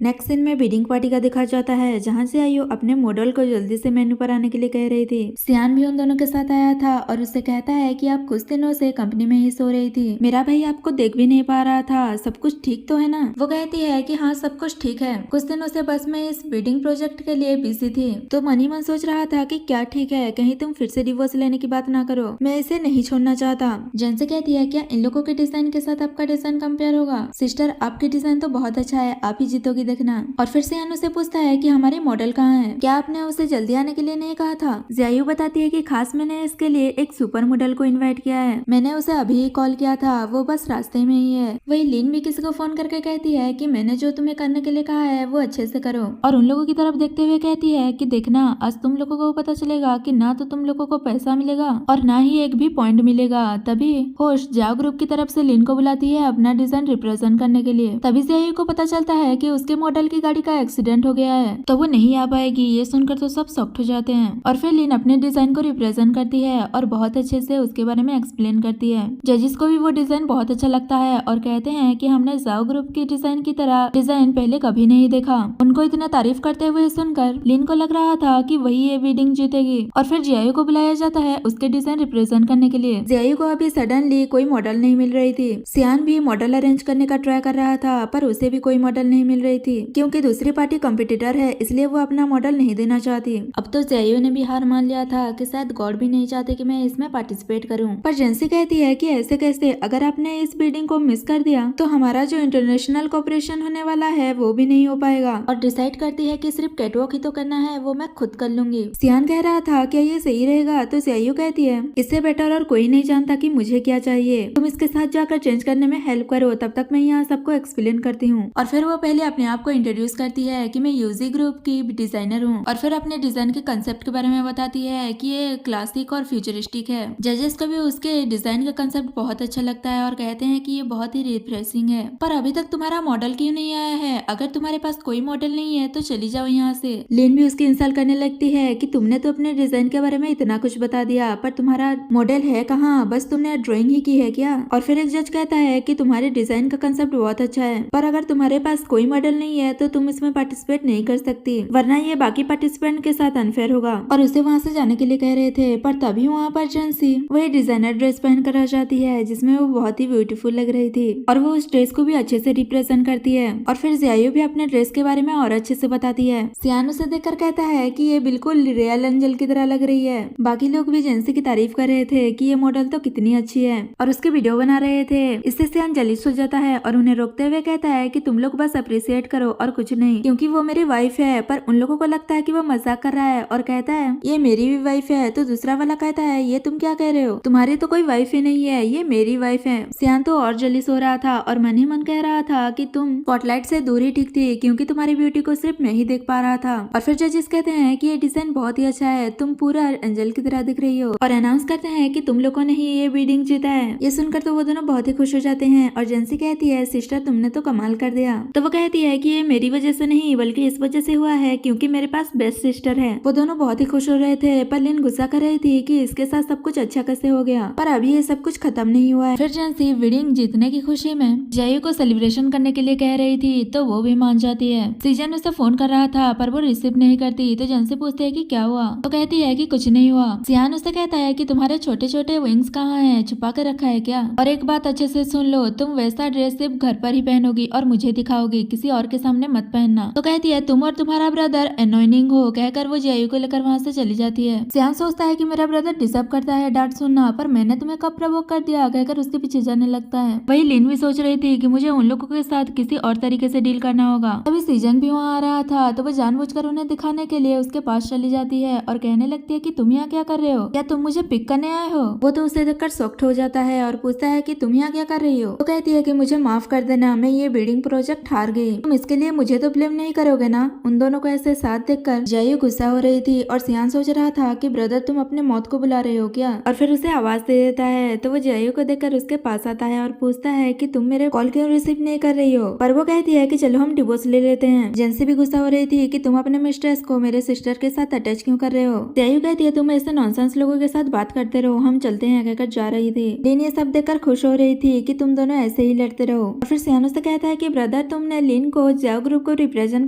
नेक्स्ट सीन में बिडिंग पार्टी का दिखा जाता है जहाँ से आयु अपने मॉडल को जल्दी से मेन्यू पर आने के लिए कह रही थी। सियान भी उन दोनों के साथ आया था और उससे कहता है कि आप कुछ दिनों से कंपनी में ही सो रही थी, मेरा भाई आपको देख भी नहीं पा रहा था, सब कुछ ठीक तो है ना? वो कहती है कि हाँ सब कुछ ठीक है, कुछ दिनों से बस मैं इस बिडिंग प्रोजेक्ट के लिए बिजी थी। तो मन ही मन सोच रहा था कि क्या ठीक है, कहीं तुम फिर से डिवोर्स लेने की बात ना करो, मैं इसे नहीं छोड़ना चाहता। जैन से कहती है क्या इन लोगों के डिजाइन के साथ आपका डिजाइन कंपेयर होगा? सिस्टर आपकी डिजाइन तो बहुत अच्छा है, आप ही जीतोगी देखना। और फिर सियान उसे पूछता है कि हमारी मॉडल कहाँ है, क्या आपने उसे जल्दी आने के लिए नहीं कहा था? जियायु बताती है कि खास मैंने इसके लिए एक सुपर मॉडल को इनवाइट किया है, मैंने उसे अभी ही कॉल किया था, वो बस रास्ते में ही है। वही लिन भी किसी को फोन करके कहती है कि मैंने जो तुम्हें करने के लिए कहा है वो अच्छे से करो और उन लोगों की तरफ देखते हुए कहती है कि देखना आज तुम लोगों को पता चलेगा कि ना तो तुम लोगों को पैसा मिलेगा और ना ही एक भी पॉइंट मिलेगा। तभी होस्ट जाओ ग्रुप की तरफ से लिन को बुलाती है अपना डिजाइन रिप्रेजेंट करने के लिए। तभी जियायु को पता चलता है कि उसके मॉडल की गाड़ी का एक्सीडेंट हो गया है तो वो नहीं आ पाएगी। ये सुनकर तो सब शॉक्ड हो जाते हैं और फिर लिन अपने डिजाइन को रिप्रेजेंट करती है और बहुत अच्छे से उसके बारे में एक्सप्लेन करती है। जजेस को भी वो डिजाइन बहुत अच्छा लगता है और कहते हैं कि हमने जाओ ग्रुप की डिजाइन की तरह डिजाइन पहले कभी नहीं देखा। उनको इतना तारीफ करते हुए सुनकर लिन को लग रहा था कि वही ये बिडिंग जीतेगी और फिर जियायु को बुलाया जाता है उसके डिजाइन रिप्रेजेंट करने के लिए। जियायु को अभी सडनली कोई मॉडल नहीं मिल रही थी। सियान भी मॉडल अरेंज करने का ट्राई कर रहा था पर उसे भी कोई मॉडल नहीं मिल रही थी क्योंकि दूसरी पार्टी कॉम्पिटिटर है, इसलिए वो अपना मॉडल नहीं देना चाहती। अब तो जियायु ने भी हार मान लिया था कि शायद गॉड भी नहीं चाहते कि मैं इसमें पार्टिसिपेट करूं। पर जेंसी कहती है कि ऐसे कैसे, अगर आपने इस बिडिंग को मिस कर दिया तो हमारा जो इंटरनेशनल कॉपरेशन होने वाला है वो भी नहीं हो पाएगा। और डिसाइड करती है कि सिर्फ कैटवॉक ही तो करना है, वो मैं खुद कर लूंगी। सियान कह रहा था क्या ये सही रहेगा तो जियायु कहती है इससे बेटर और कोई नहीं जानता कि मुझे क्या चाहिए, तुम इसके साथ जाकर चेंज करने में हेल्प करो, तब तक मैं यहाँ सबको एक्सप्लेन करती हूँ। और फिर वो पहले अपने आप को इंट्रोड्यूस करती है कि मैं यूजी ग्रुप की डिजाइनर हूँ और फिर अपने डिजाइन के कंसेप्ट के बारे में बताती है कि ये क्लासिक और फ्यूचरिस्टिक है। जजेस को भी उसके डिजाइन का कंसेप्ट बहुत अच्छा लगता है और कहते हैं कि ये बहुत ही रिफ्रेशिंग है। पर अभी तक तुम्हारा मॉडल क्यों नहीं आया है? अगर तुम्हारे पास कोई मॉडल नहीं है तो चली जाओ यहाँ से। लिन भी उसकी इंसल्ट करने लगती है कि तुमने तो अपने डिजाइन के बारे में इतना कुछ बता दिया पर तुम्हारा मॉडल है कहाँ, बस तुमने ड्राइंग ही की है क्या? और फिर एक जज कहता है कि तुम्हारे डिजाइन का कंसेप्ट बहुत अच्छा है पर अगर तुम्हारे पास कोई मॉडल नहीं है तो तुम इसमें पार्टिसिपेट नहीं कर सकती, वरना ये बाकी पार्टिसिपेंट के साथ अनफेयर होगा। और उसे वहाँ से जाने के लिए कह रहे थे पर तभी वहाँ पर जेंसी वही डिजाइनर ड्रेस पहनकर आ जाती है जिसमें वो बहुत ही ब्यूटीफुल लग रही थी और वो उस ड्रेस को भी अच्छे से रिप्रेजेंट करती है। और फिर जियायु भी अपने ड्रेस के बारे में और अच्छे से बताती है। सियान उसे देखकर कहता है कि ये बिल्कुल रियल एंजल की तरह लग रही है। बाकी लोग भी जेंसी की तारीफ कर रहे थे कि ये मॉडल तो कितनी अच्छी है और उसके वीडियो बना रहे थे। इससे सियान जलीस हो जाता है और उन्हें रोकते हुए कहता है कि तुम लोग बस अप्रिशिएट करो और कुछ नहीं, क्योंकि वो मेरी वाइफ है। पर उन लोगों को लगता है कि वो मजाक कर रहा है और कहता है ये मेरी भी वाइफ है। तो दूसरा वाला कहता है ये तुम क्या कह रहे हो, तुम्हारी तो कोई वाइफ ही नहीं है, ये मेरी वाइफ है। सियान तो और जलीस हो रहा था और मन ही मन कह रहा था कि तुम स्पॉटलाइट से दूर ही ठीक थी क्योंकि तुम्हारी ब्यूटी को सिर्फ मैं ही देख पा रहा था। और फिर जजेस कहते हैं कि ये डिजाइन बहुत ही अच्छा है, तुम पूरा एंजल की तरह दिख रही हो और अनाउंस करते हैं कि तुम लोगों ने ही ये बिडिंग जीता है। ये सुनकर तो वो दोनों बहुत ही खुश हो जाते हैं और जेंसी कहती है सिस्टर तुमने तो कमाल कर दिया। तो वो कहती है कि ये मेरी वजह से नहीं बल्कि इस वजह से हुआ है क्योंकि मेरे पास बेस्ट सिस्टर है। वो दोनों बहुत ही खुश हो रहे थे पर लिन गुस्सा कर रही थी कि इसके साथ सब कुछ अच्छा कैसे हो गया, पर अभी ये सब कुछ खत्म नहीं हुआ है। फिर जेंसी बिडिंग जीतने की खुशी में जियायु को सेलिब्रेशन करने के लिए कह रही थी तो वो भी मान जाती है। सीजन उसे फोन कर रहा था पर वो रिसीव नहीं करती तो जेंसी पूछते है कि क्या हुआ, तो कहती है कि कुछ नहीं हुआ। सियान उससे कहता है कि तुम्हारे छोटे छोटे विंग्स कहाँ हैं, छुपा कर रखा है क्या? और एक बात अच्छे से सुन लो, तुम वैसा ड्रेस सिर्फ घर पर ही पहनोगी और मुझे दिखाओगी, किसी और के सामने मत पहनना। तो कहती है तुम और तुम्हारा ब्रदर एनोइंग हो, कहकर वो जियायु को लेकर वहाँ से चली जाती है। सियान सोचता है कि मेरा ब्रदर डिजर्व करता है डांट सुनना, पर मैंने तुम्हें कब प्रवोक कर दिया, कहकर उसके पीछे जाने लगता है। वही लिन भी सोच रही थी कि मुझे उन लोगों के साथ किसी और तरीके से डील करना होगा। तभी सीजन भी वहाँ आ रहा था तो वो जानबूझकर उन्हें दिखाने के लिए उसके पास चली जाती है और कहने लगती है कि तुम यहाँ क्या कर रहे हो, क्या तुम मुझे पिक करने आए हो? वो तो उसे देखकर शॉक्ड हो जाता है और पूछता है कि तुम यहाँ क्या कर रही हो? तो कहती है कि मुझे माफ कर देना, मैं ये बिल्डिंग प्रोजेक्ट हार गई, तुम इसके लिए मुझे तो ब्लेम नहीं करोगे ना? उन दोनों को ऐसे साथ देखकर जियायु गुस्सा हो रही थी और सियान सोच रहा था कि ब्रदर तुम अपने मौत को बुला रहे हो क्या? और फिर उसे आवाज दे देता है तो वो जियायु को देखकर उसके पास आता है और पूछता है कि तुम मेरे कॉल क्यों रिसीव नहीं कर रही हो? पर वो कहती है कि चलो हम डिवोर्स ले लेते हैं। जेंसी भी गुस्सा हो रही थी कि तुम अपने मिस्ट्रेस को मेरे सिस्टर के साथ अटैच क्यों कर रहे हो। त्यायू कहती है तुम ऐसे नॉनसेंस लोगों के साथ बात करते रहो, हम चलते हैं कहकर जा रही थी। लिन ये सब देखकर खुश हो रही थी कि तुम दोनों ऐसे ही लड़ते रहो। और फिर सियानो से कहता है कि ब्रदर तुमने लिन को जाओ ग्रुप को रिप्रेजेंट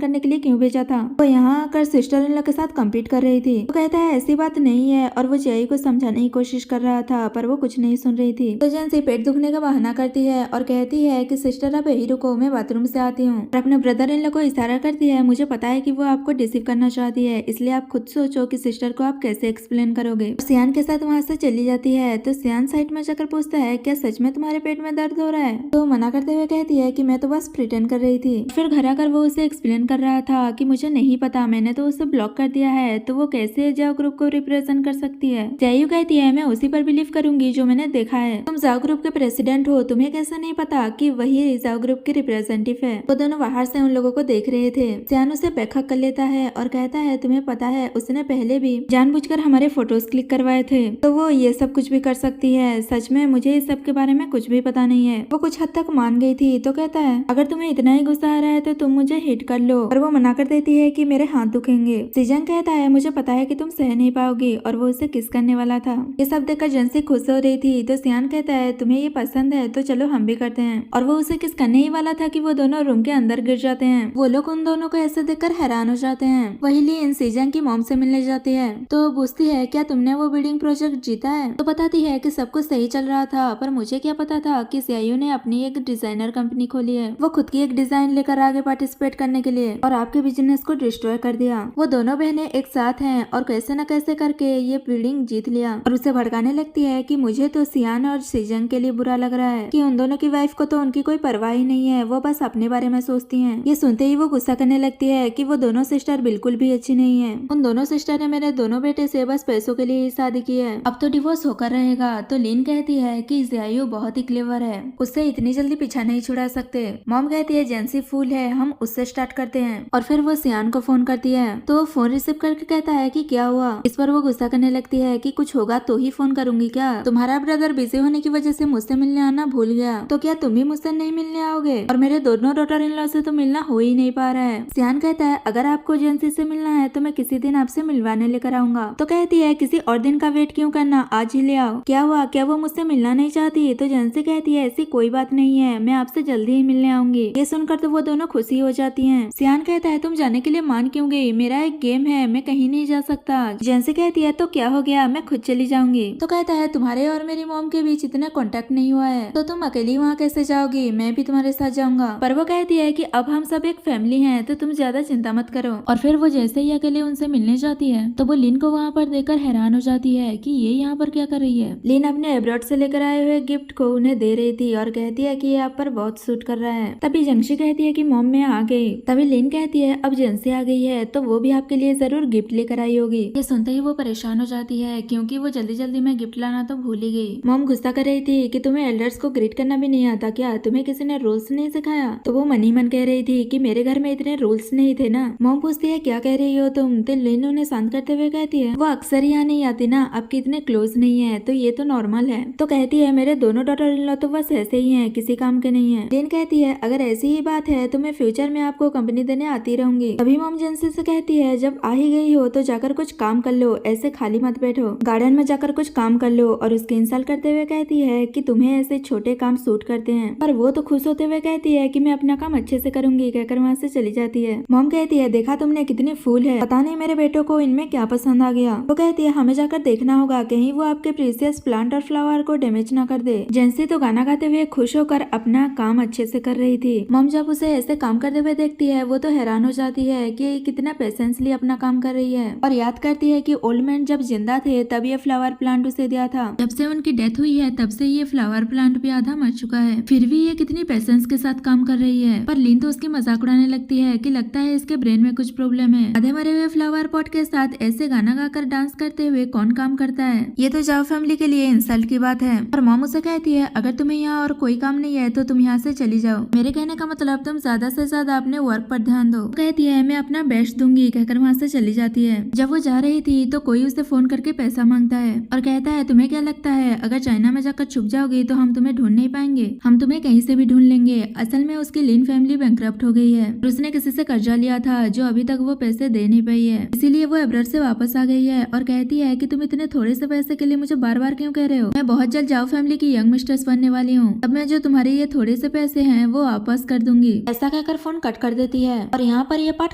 करने के लिए क्यों भेजा था। वो यहाँ आकर सिस्टर इन लॉ के साथ कम्पीट कर रही थी। वो कहता है ऐसी बात नहीं है और वो जय को समझाने की कोशिश कर रहा था पर वो कुछ नहीं सुन रही थी। तो जेंसी पेट दुखने का बहाना करती है और कहती है कि सिस्टर आप यही रुको, मैं बाथरूम से आती हूँ। और अपने ब्रदर इन लॉ को इशारा करती है मुझे पता है कि वो आपको डिसीव करना चाहती है, इसलिए आप खुद सोचो कि सिस्टर को आप कैसे एक्सप्लेन करोगे। सियान के साथ वहाँ से चली जाती है। तो सियान साइड में जाकर पूछता है क्या सच में तुम्हारे पेट में दर्द हो रहा है। तो मना करते हुए कहती है कि मैं तो बस प्रिटेंड कर रही थी। फिर घर आकर वो उसे एक्सप्लेन कर रहा था कि मुझे नहीं पता, मैंने तो उसे ब्लॉक कर दिया है, तो वो कैसे जाओ ग्रुप को रिप्रेजेंट कर सकती है। जयू कहती है मैं उसी पर बिलीव करूंगी जो मैंने देखा है। तुम जाओ ग्रुप के प्रेसिडेंट हो, तुम्हें कैसे नहीं पता कि वही जाओ ग्रुप के रिप्रेजेंटेटिव है। वो दोनों बाहर से उन लोगों को देख रहे थे। सियान उसे बैकअप कर लेता है और कहता है तुम्हें पता है उसने पहले भी जानबूझकर हमारे फोटोज क्लिक करवाए थे, तो वो ये सब कुछ भी कर सकती है। सच में मुझे इस सब के बारे में कुछ भी पता नहीं है। वो कुछ हद तक मान गई थी। तो कहता है अगर तुम्हें इतना ही गुस्सा आ रहा है तो तुम मुझे हिट कर लो, और वो मना कर देती है कि मेरे हाथ दुखेंगे। सीजन कहता है मुझे पता है कि तुम सह नहीं पाओगी, और वो उसे किस करने वाला था। ये सब देखकर जेंसी खुश हो रही थी। तो सियान कहता है तुम्हें ये पसंद है तो चलो हम भी करते हैं, और वो उसे किस करने ही वाला था कि वो दोनों रूम के अंदर गिर जाते हैं। वो लोग उन दोनों को ऐसे देखकर हैरान हो जाते हैं। वही लिन सीजन की मॉम से मिलने जाती है। तो पूछती है क्या तुमने वो बिल्डिंग प्रोजेक्ट जीता है। तो बताती है कि सब कुछ सही चल रहा था, पर मुझे क्या पता था कि सीआईयू ने अपनी एक डिजाइनर कंपनी खोली है। वो खुद की एक डिजाइन लेकर आगे पार्टिसिपेट करने के लिए और आपके बिजनेस को डिस्ट्रॉय कर दिया। वो दोनों बहनें एक साथ हैं और कैसे न कैसे करके ये बिल्डिंग जीत लिया, और उसे भड़काने लगती है कि मुझे तो सियान और सीजन के लिए बुरा लग रहा है कि उन दोनों की वाइफ को तो उनकी कोई परवाह ही नहीं है, वो बस अपने बारे में सोचती हैं। ये सुनते ही वो गुस्सा करने लगती है कि वो दोनों सिस्टर बिल्कुल भी अच्छी नहीं है। उन दोनों सिस्टर ने मेरे दोनों बेटे से बस पैसों के लिए ही शादी की है, अब तो डिवोर्स होकर रहेगा। तो लिन कहती है कि जियायू बहुत ही क्लेवर है, उससे इतनी जल्दी पीछा नहीं छुड़ा सकते। मॉम कहती है जेंसी फूल है, हम उससे स्टार्ट करते हैं। और फिर वो सियान को फोन करती है। तो वो फोन रिसीव करके कहता है कि क्या हुआ। इस पर वो गुस्सा करने लगती है कि कुछ होगा तो ही फोन करूंगी क्या, तुम्हारा ब्रदर बिजी होने की वजह से मुझसे मिलने आना भूल गया, तो क्या तुम भी मुझसे नहीं मिलने आओगे, और मेरे दोनों डॉटर इन लॉ से तो मिलना हो ही नहीं पा रहा है। सियान कहता है अगर आपको जेंसी से मिलना है तो मैं किसी दिन आपसे मिलवाने लेकर आऊंगा। तो कहती है किसी और दिन का वेट क्यों करना, आज ही ले आओ। क्या हुआ, क्या वो मुझसे मिलना नहीं चाहती। तो जेंसी कहती है ऐसी कोई बात नहीं है, मैं आपसे जल्दी ही मिलने आऊंगी। ये सुनकर तो वो दोनों खुशी हो जाती हैं। सियान कहता है तुम जाने के लिए मान क्यों गई, मेरा एक गेम है, मैं कहीं नहीं जा सकता। जेंसी कहती है तो क्या हो गया, मैं खुद चली जाऊंगी। तो कहता है तुम्हारे और मेरी मॉम के बीच इतना कॉन्टेक्ट नहीं हुआ है, तो तुम अकेली वहाँ कैसे जाओगी, मैं भी तुम्हारे साथ जाऊंगा। पर वो कहती है कि अब हम सब एक फैमिली हैं, तो तुम ज्यादा चिंता मत करो। और फिर वो जैसे ही अकेले उनसे मिलने जाती है तो वो लिन को वहाँ पर देखकर हैरान हो जाती है कि ये यहाँ पर क्या कर रही है। लिन अपने एब्रॉड से लेकर आए हुए गिफ्ट को उन्हें दे रही थी और कहती है कि ये आप पर बहुत सूट कर रहा है। तभी जंशी कहती है कि मॉम मैं आ गई। तभी लिन कहती है अब जेंसी आ गई है तो वो भी आपके लिए जरूर गिफ्ट लेकर आई होगी। ये सुनते ही वो परेशान हो जाती है क्योंकि वो जल्दी जल्दी में गिफ्ट लाना तो भूल ही गई। मॉम गुस्सा कर रही थी कि तुम्हें एल्डर्स को ग्रीट करना भी नहीं आता क्या, तुम्हें किसी ने रूल्स नहीं सिखाया। तो वो मन ही मन कह रही थी कि मेरे घर में इतने रूल्स नहीं थे ना। मॉम पूछती है क्या कह रही हो तुम। तो लिन उन्हें शांत करते हुए कहती है वो अक्सर यहाँ नहीं आती ना, आपके इतने क्लोज नहीं है, तो ये तो नॉर्मल है। तो कहती है मेरे दोनों डॉटर इन लॉ तो बस ऐसे ही हैं, किसी काम के नहीं है। लिन कहती है अगर ऐसी ही बात है तो मैं फ्यूचर में आपको कंपनी देने आती रहूंगी। तभी मॉम जेंसी से कहती है जब आ ही गई हो तो जाकर कुछ काम कर लो, ऐसे खाली मत बैठो, गार्डन में जाकर कुछ काम कर लो। और उसकी इंसल्ट करते हुए कहती है कि तुम्हें ऐसे छोटे काम सूट करते हैं। पर वो तो खुश होते हुए कहती है कि मैं अपना काम अच्छे से करूंगी, कहकर वहाँ से चली जाती है। मॉम कहती है देखा तुमने कितनी फूल है, पता नहीं मेरे बेटों को इनमें क्या पसंद आ गया। वो कहती है हमें जाकर देखना होगा कहीं वो आपके प्रीसियस प्लांट और फ्लावर को डैमेज ना कर दे। जेंसी तो गाना गाते हुए खुश होकर अपना काम अच्छे से कर रही थी। मॉम जब उसे ऐसे काम करते हुए देखती है वो तो हैरान हो जाती है कि कितना पेशेंसली अपना काम कर रही है, और याद करती है कि ओल्ड मैन जब जिंदा थे तब ये फ्लावर प्लांट उसे दिया था, जब से उनकी डेथ हुई है तब से ये फ्लावर प्लांट भी आधा मर चुका है, फिर भी ये कितनी पेशेंस के साथ काम कर रही है। पर लिन तो उसकी मजाक उड़ाने लगती है कि लगता है इसके ब्रेन में कुछ प्रॉब्लम है, आधे मरे हुए फ्लावर पॉट के साथ ऐसे गाना गाकर डांस करते हुए कौन काम करता है, ये तो जाओ फैमिली के लिए इंसल्ट की बात है। और मॉम उसे कहती है अगर तुम्हें यहाँ और कोई काम नहीं है तो तुम यहाँ से चली जाओ, मेरे कहने का मतलब तुम ज्यादा से ज्यादा अपने वर्क पर ध्यान दो। कहती है मैं अपना बेस्ट दूंगी, कहकर वहाँ से चली जाती है। जब वो जा रही थी तो कोई उसे फोन करके पैसा मांगता है और कहता है तुम्हें क्या लगता है अगर चाइना में जाकर छुप जाओगी तो हम तुम्हें ढूंढ नहीं पाएंगे, हम तुम्हें कहीं से भी ढूंढ लेंगे। असल में उसकी लिन फैमिली फैमिली बैंकरप्ट हो गई है। उसने किसी से कर्जा लिया था जो अभी तक वो पैसे दे नहीं पाई है, इसीलिए वो एब्रॉड से वापस आ गई है और कहती है कि तुम इतने थोड़े से पैसे के लिए मुझे बार बार क्यों कह रहे हो। मैं बहुत जल्द जाओ फैमिली की यंग मिस्ट्रेस बनने वाली हूँ। अब मैं जो तुम्हारे ये थोड़े से पैसे हैं वो वापस कर दूंगी। ऐसा कहकर फोन कट कर देती है और यहाँ पर यह पार्ट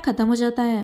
खत्म हो जाता है।